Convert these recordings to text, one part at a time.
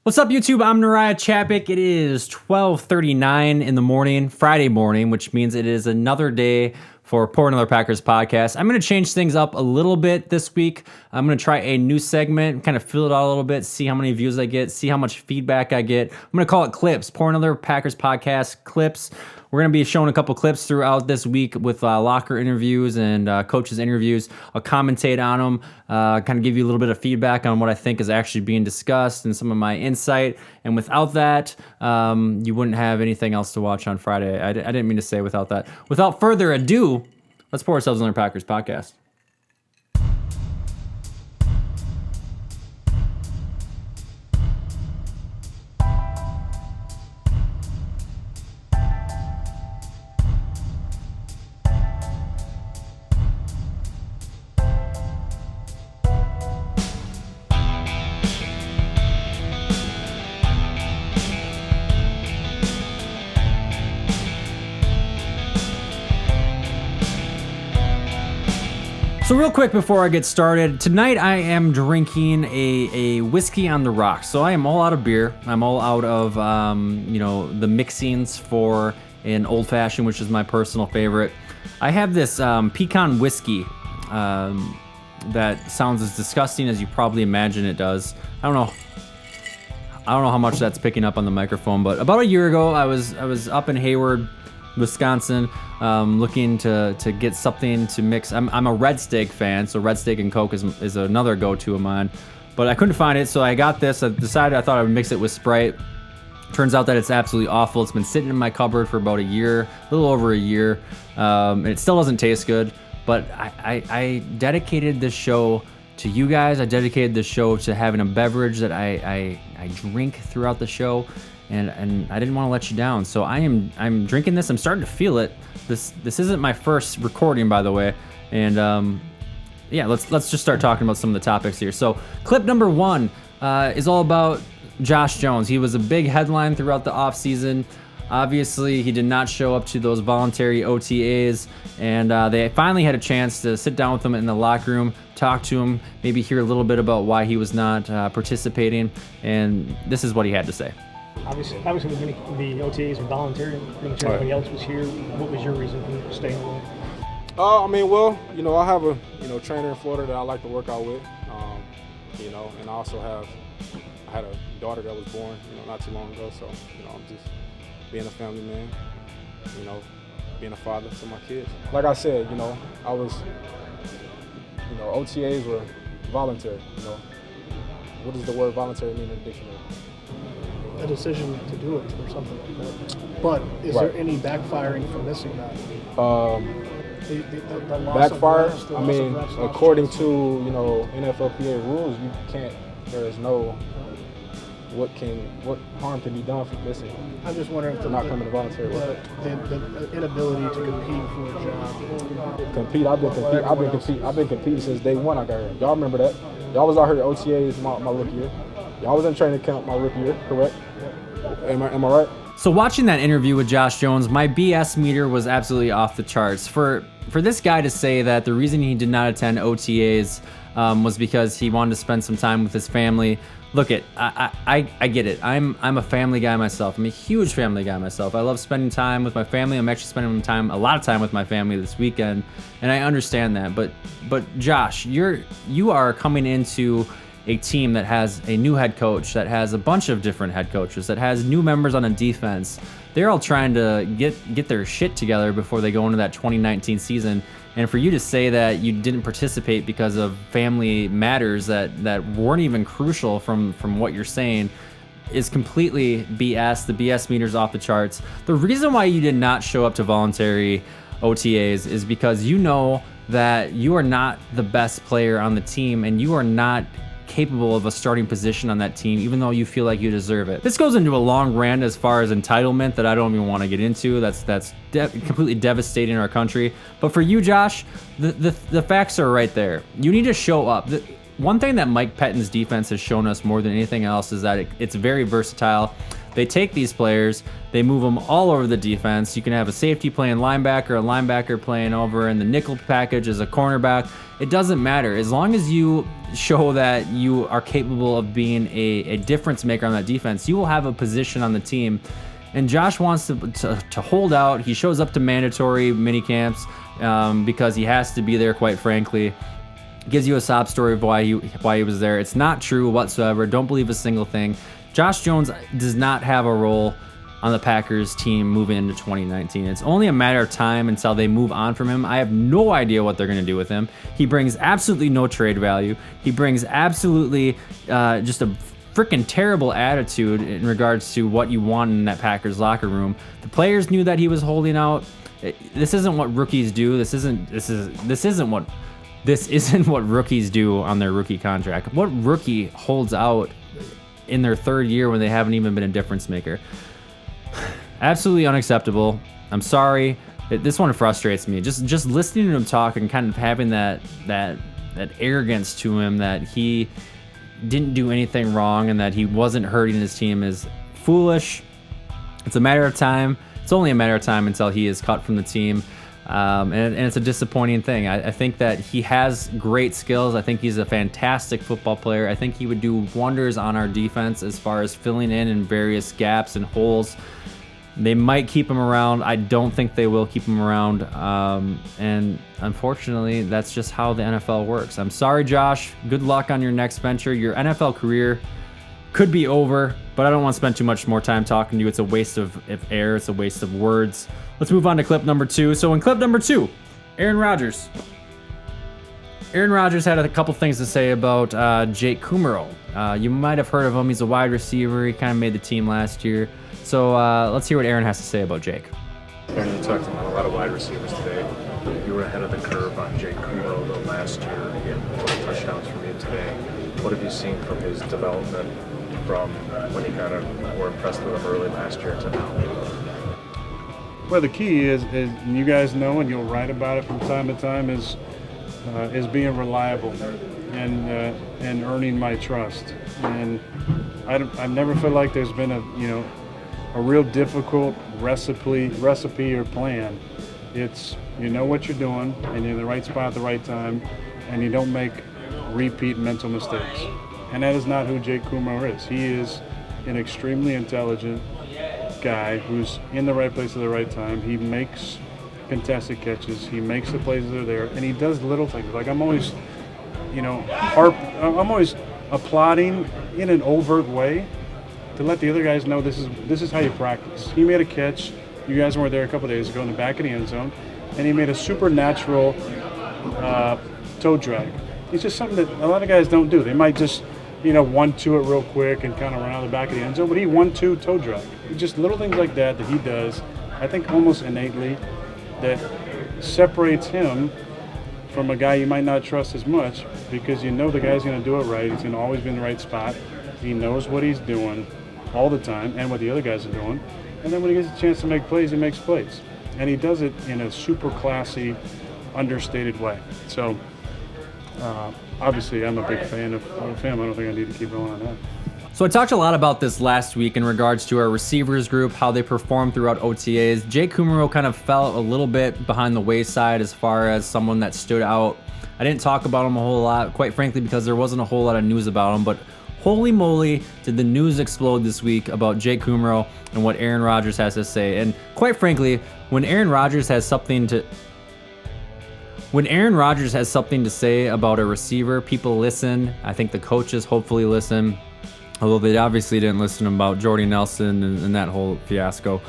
What's up, YouTube? I'm Nariah Chapik. It is 12:39 in the morning, Friday morning, which means it is another day for Pour Another Packers podcast. I'm going to change things up a little bit this week. I'm going to try a new segment, kind of fill it out a little bit, see how many views I get, see how much feedback I get. I'm going to call it Clips, Pour Another Packers podcast Clips. We're going to be showing a couple clips throughout this week with locker interviews and coaches interviews. I'll commentate on them, kind of give you a little bit of feedback on what I think is actually being discussed and some of my insight. And without that, you wouldn't have anything else to watch on Friday. I didn't mean to say without that. Without further ado, let's pour ourselves another Packers podcast. So real quick before I get started, tonight I am drinking a whiskey on the rocks. So I am all out of beer. I'm all out of, the mixings for an old fashioned, which is my personal favorite. I have this pecan whiskey that sounds as disgusting as you probably imagine it does. I don't know how much that's picking up on the microphone, but about a year ago I was up in Hayward, Wisconsin, looking to get something to mix. I'm a Red Steak fan, so Red Steak and Coke is another go-to of mine. But I couldn't find it, so I got this. I thought I would mix it with Sprite. Turns out that it's absolutely awful. It's been sitting in my cupboard for about a year, a little over a year, and it still doesn't taste good. But I dedicated this show to you guys. I dedicated this show to having a beverage that I drink throughout the show. And I didn't want to let you down, so I'm drinking this. I'm starting to feel it. This isn't my first recording, by the way, and let's just start talking about some of the topics here. So clip number one is all about Josh Jones. He was a big headline throughout the offseason. Obviously, he did not show up to those voluntary OTAs, and they finally had a chance to sit down with him in the locker room, talk to him, maybe hear a little bit about why he was not participating, and this is what he had to say. Obviously, the OTAs were voluntary. Pretty much everybody else was here. What was your reason for staying away? I have a trainer in Florida that I like to work out with. And I had a daughter that was born, not too long ago. So, I'm just being a family man, being a father to my kids. Like I said, I was, OTAs were voluntary. What does the word voluntary mean in the dictionary? A decision to do it or something like that. But is there any backfiring for missing that? The loss backfire? of rest, according to NFLPA rules, you can't. There is no what harm can be done for missing. I'm just wondering if not coming to voluntary work. The inability to compete for a job. Compete. I've been competing since day one. I got here. Y'all remember that? Y'all was out here at OTAs my rookie year. Y'all was in training camp my rookie year, correct? Am I right? So watching that interview with Josh Jones, my BS meter was absolutely off the charts. For this guy to say that the reason he did not attend OTAs was because he wanted to spend some time with his family. Look, I get it. I'm a family guy myself. I'm a huge family guy myself. I love spending time with my family. I'm actually spending a lot of time with my family this weekend, and I understand that. But Josh, you are coming into a team that has a new head coach, that has a bunch of different head coaches, that has new members on a defense. They're all trying to get their shit together before they go into that 2019 season. And for you to say that you didn't participate because of family matters that weren't even crucial from what you're saying is completely BS. The BS meter's off the charts. The reason why you did not show up to voluntary OTAs is because you know that you are not the best player on the team and you are not capable of a starting position on that team, even though you feel like you deserve it. This goes into a long rant as far as entitlement that I don't even want to get into. That's completely devastating our country. But for you, Josh, the facts are right there. You need to show up. One thing that Mike Pettine's defense has shown us more than anything else is that it's very versatile. They take these players, they move them all over the defense. You can have a safety playing linebacker, a linebacker playing over in the nickel package as a cornerback, It doesn't matter. As long as you show that you are capable of being a difference maker on that defense, you will have a position on the team. And Josh wants to hold out. He shows up to mandatory mini camps because he has to be there, quite frankly. Gives you a sob story of why he was there. It's not true whatsoever. Don't believe a single thing. Josh Jones does not have a role on the Packers team moving into 2019. It's only a matter of time until they move on from him. I have no idea what they're going to do with him. He brings absolutely no trade value. He brings absolutely just a freaking terrible attitude in regards to what you want in that Packers locker room. The players knew that he was holding out. This isn't what rookies do. This isn't what rookies do on their rookie contract. What rookie holds out in their third year when they haven't even been a difference maker? Absolutely unacceptable. I'm sorry. This one frustrates me. Just listening to him talk and kind of having that arrogance to him that he didn't do anything wrong and that he wasn't hurting his team is foolish. It's a matter of time. It's only a matter of time until he is cut from the team. And it's a disappointing thing. I think that he has great skills. I think he's a fantastic football player. I think he would do wonders on our defense as far as filling in various gaps and holes. They might keep him around. I don't think they will keep him around. And unfortunately, that's just how the NFL works. I'm sorry, Josh. Good luck on your next venture. Your NFL career could be over, but I don't want to spend too much more time talking to you. It's a waste of air. It's a waste of words. Let's move on to clip number 2. So in clip number 2, Aaron Rodgers. Aaron Rodgers had a couple things to say about Jake Kumerow. You might have heard of him. He's a wide receiver. He kind of made the team last year. So let's hear what Aaron has to say about Jake. Aaron, you talked about a lot of wide receivers today. You were ahead of the curve on Jake Kumerow though last year. He had 20 touchdowns from you today. What have you seen from his development from when you kind of were impressed with him early last year to now? Well, the key is and you guys know, and you'll write about it from time to time, is being reliable and earning my trust. And I've never felt like there's been a real difficult recipe or plan. It's you know what you're doing, and you're in the right spot at the right time, and you don't make repeat mental mistakes. And that is not who Jake Kumerow is. He is an extremely intelligent guy who's in the right place at the right time. He makes contested catches. He makes the plays that are there, and he does little things. Like I'm always applauding in an overt way to let the other guys know this is how you practice. He made a catch. You guys weren't there a couple days ago in the back of the end zone, and he made a supernatural toe drag. It's just something that a lot of guys don't do. They might just 1-2 it real quick and kind of run out the back of the end zone, but he 1-2 toe drag. Just little things like that he does, I think almost innately, that separates him from a guy you might not trust as much, because the guy's going to do it right. He's going to always be in the right spot. He knows what he's doing all the time and what the other guys are doing. And then when he gets a chance to make plays, he makes plays. And he does it in a super classy, understated way. So obviously I'm a big fan of him. I don't think I need to keep going on that. So I talked a lot about this last week in regards to our receivers group, how they performed throughout OTAs. Jake Kumerow kind of fell a little bit behind the wayside as far as someone that stood out. I didn't talk about him a whole lot, quite frankly, because there wasn't a whole lot of news about him, but holy moly, did the news explode this week about Jake Kumerow and what Aaron Rodgers has to say. And quite frankly, when Aaron Rodgers has something to say about a receiver, people listen. I think the coaches hopefully listen. Although they obviously didn't listen about Jordy Nelson and that whole fiasco.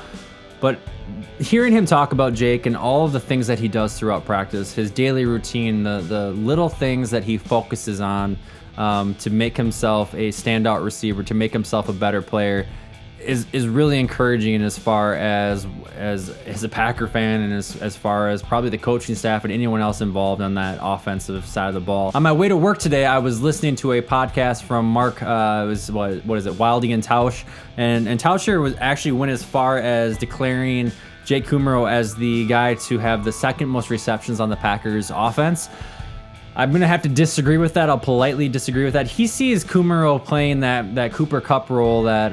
But hearing him talk about Jake and all of the things that he does throughout practice, his daily routine, the little things that he focuses on to make himself a standout receiver, to make himself a better player, is really encouraging as far as a Packer fan and as far as probably the coaching staff and anyone else involved on that offensive side of the ball. On my way to work today, I was listening to a podcast from Mark, Wildy and Tausch, and Tauscher went as far as declaring Jake Kumerow as the guy to have the second most receptions on the Packers offense. I'm gonna have to disagree with that. I'll politely disagree with that. He sees Kumerow playing that Cooper Cup role that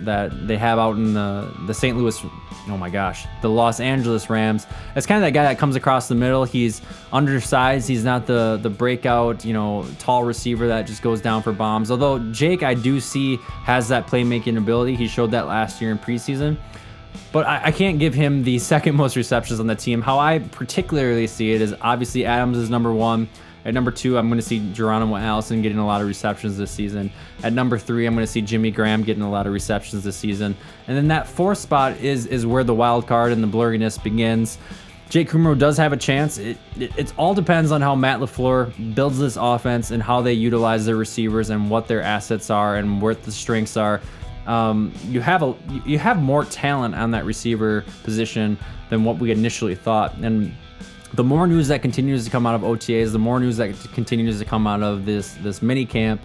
that they have out in the St. Louis, oh my gosh, the Los Angeles Rams. As kind of that guy that comes across the middle. He's undersized. He's not the breakout, tall receiver that just goes down for bombs. Although Jake, I do see has that playmaking ability. He showed that last year in preseason. But I can't give him the second most receptions on the team. How I particularly see it is obviously Adams is number 1. At number 2, I'm going to see Geronimo Allison getting a lot of receptions this season. At number 3, I'm going to see Jimmy Graham getting a lot of receptions this season. And then that 4th spot is where the wild card and the blurriness begins. Jake Kumerow does have a chance. It all depends on how Matt LaFleur builds this offense and how they utilize their receivers and what their assets are and what the strengths are. You have more talent on that receiver position than what we initially thought. And the more news that continues to come out of OTAs, the more news that continues to come out of this mini camp,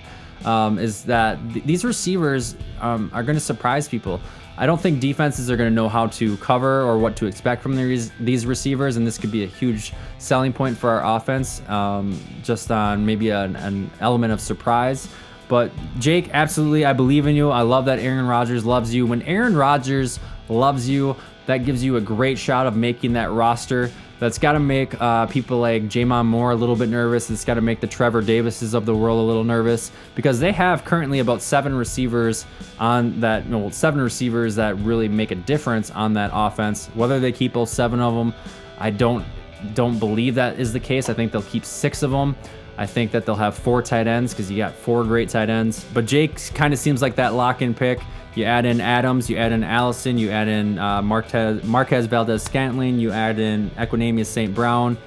is that these receivers are going to surprise people. I don't think defenses are going to know how to cover or what to expect from these receivers, and this could be a huge selling point for our offense, just on maybe an element of surprise. But Jake, absolutely, I believe in you. I love that Aaron Rodgers loves you. When Aaron Rodgers loves you, that gives you a great shot of making that roster. That's got to make people like Jamon Moore a little bit nervous. It's got to make the Trevor Davises of the world a little nervous, because they have currently about 7 receivers on that. 7 receivers that really make a difference on that offense. Whether they keep all 7 of them, I don't believe that is the case. I think they'll keep 6 of them. I think that they'll have 4 tight ends because you got 4 great tight ends. But Jake kind of seems like that lock-in pick. You add in Adams, you add in Allison, you add in Marquez Valdez-Scantling, you add in Equanimeous St. Brown.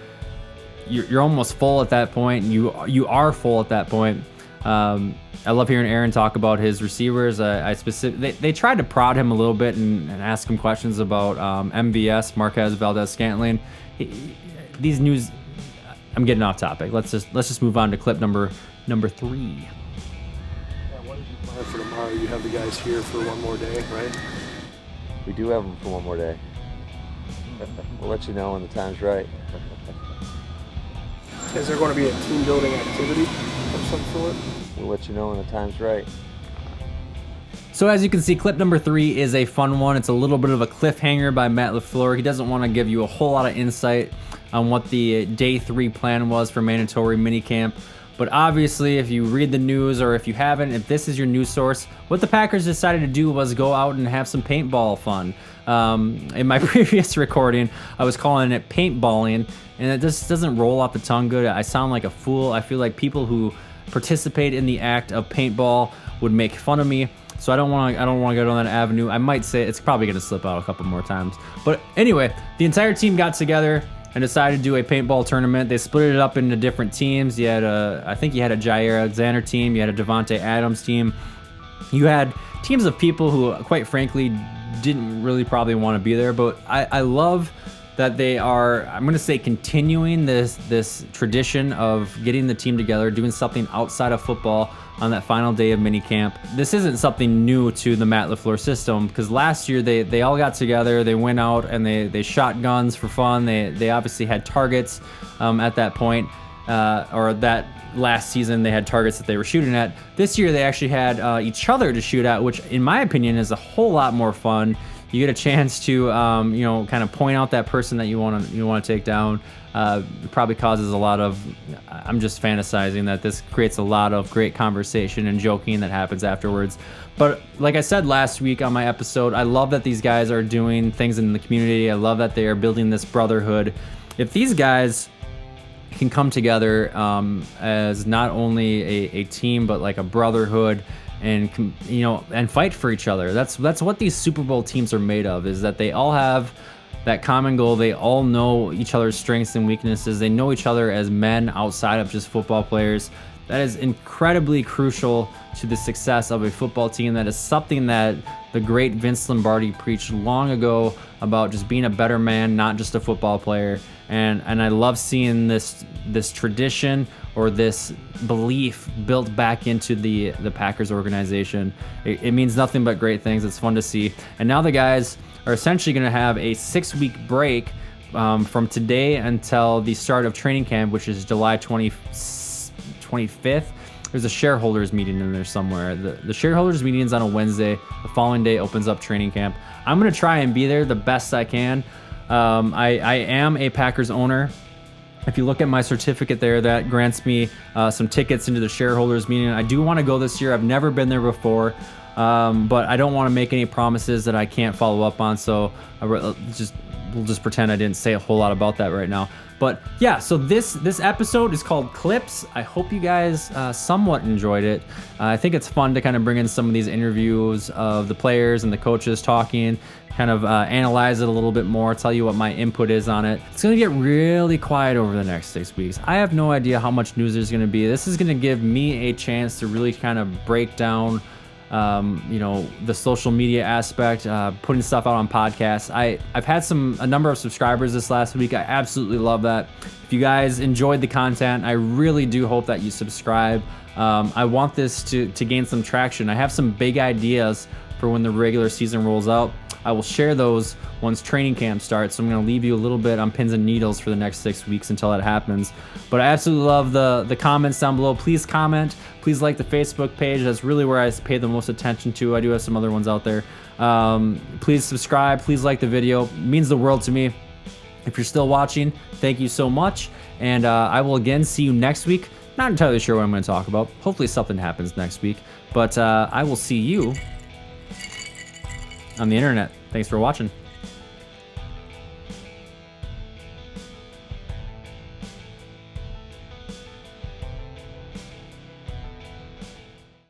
You're almost full at that point. You are full at that point. I love hearing Aaron talk about his receivers. They tried to prod him a little bit and ask him questions about MVS, Marquez Valdez-Scantling. These news. I'm getting off topic. Let's just move on to clip number 3. What did you plan for tomorrow? You have the guys here for one more day, right? We do have them for one more day. We'll let you know when the time's right. Is there going to be a team building activity of some sort? We'll let you know when the time's right. So as you can see, clip number 3 is a fun one. It's a little bit of a cliffhanger by Matt LaFleur. He doesn't want to give you a whole lot of insight on what the day 3 plan was for mandatory minicamp. But obviously, if you read the news, or if you haven't, if this is your news source, what the Packers decided to do was go out and have some paintball fun. In my previous recording, I was calling it paintballing, and it just doesn't roll off the tongue good. I sound like a fool. I feel like people who participate in the act of paintball would make fun of me. So I don't want to go down that avenue. I might say it's probably going to slip out a couple more times. But anyway, the entire team got together and decided to do a paintball tournament. They split it up into different teams. I think you had a Jair Alexander team. You had a Devontae Adams team. You had teams of people who, quite frankly, didn't really probably want to be there. But I love that they are, I'm going to say, continuing this tradition of getting the team together, doing something outside of football on that final day of minicamp. This isn't something new to the Matt LaFleur system, because last year they all got together, they went out and they shot guns for fun. They obviously had targets at that point, or that last season they had targets that they were shooting at. This year they actually had each other to shoot at, which in my opinion is a whole lot more fun. You get a chance to kind of point out that person that you want to take down. It probably causes a lot of, I'm just fantasizing that this creates a lot of great conversation and joking that happens afterwards. But like I said last week on my episode, I love that these guys are doing things in the community. I love that they are building this brotherhood. If these guys can come together as not only a team, but like a brotherhood, and fight for each other. That's what these Super Bowl teams are made of, is that they all have that common goal. They all know each other's strengths and weaknesses. They know each other as men outside of just football players. That is incredibly crucial to the success of a football team. That is something that the great Vince Lombardi preached long ago about, just being a better man, not just a football player. And I love seeing this tradition, or this belief, built back into the Packers organization. It means nothing but great things. It's fun to see. And now the guys are essentially going to have a 6-week break from today until the start of training camp, which is July 25th. There's a shareholders meeting in there somewhere. The shareholders meeting is on a Wednesday. The following day opens up training camp. I'm going to try and be there the best I can. I am a Packers owner. If you look at my certificate there, that grants me some tickets into the shareholders meeting. I do want to go this year. I've never been there before, but I don't want to make any promises that I can't follow up on. So we'll just pretend I didn't say a whole lot about that right now. But yeah, so this episode is called Clips. I hope you guys somewhat enjoyed it. I think it's fun to kind of bring in some of these interviews of the players and the coaches talking, kind of analyze it a little bit more, tell you what my input is on it. It's going to get really quiet over the next 6 weeks. I have no idea how much news there's going to be. This is going to give me a chance to really kind of break down the social media aspect, putting stuff out on podcasts. I've had a number of subscribers this last week. I absolutely love that. If you guys enjoyed the content, I really do hope that you subscribe. I want this to gain some traction. I have some big ideas for when the regular season rolls out. I will share those once training camp starts. So I'm going to leave you a little bit on pins and needles for the next 6 weeks until that happens. But I absolutely love the comments down below. Please comment. Please like the Facebook page. That's really where I pay the most attention to. I do have some other ones out there. Please subscribe. Please like the video. It means the world to me. If you're still watching, thank you so much. And I will again see you next week. Not entirely sure what I'm going to talk about. Hopefully something happens next week. But I will see you on the internet. Thanks for watching.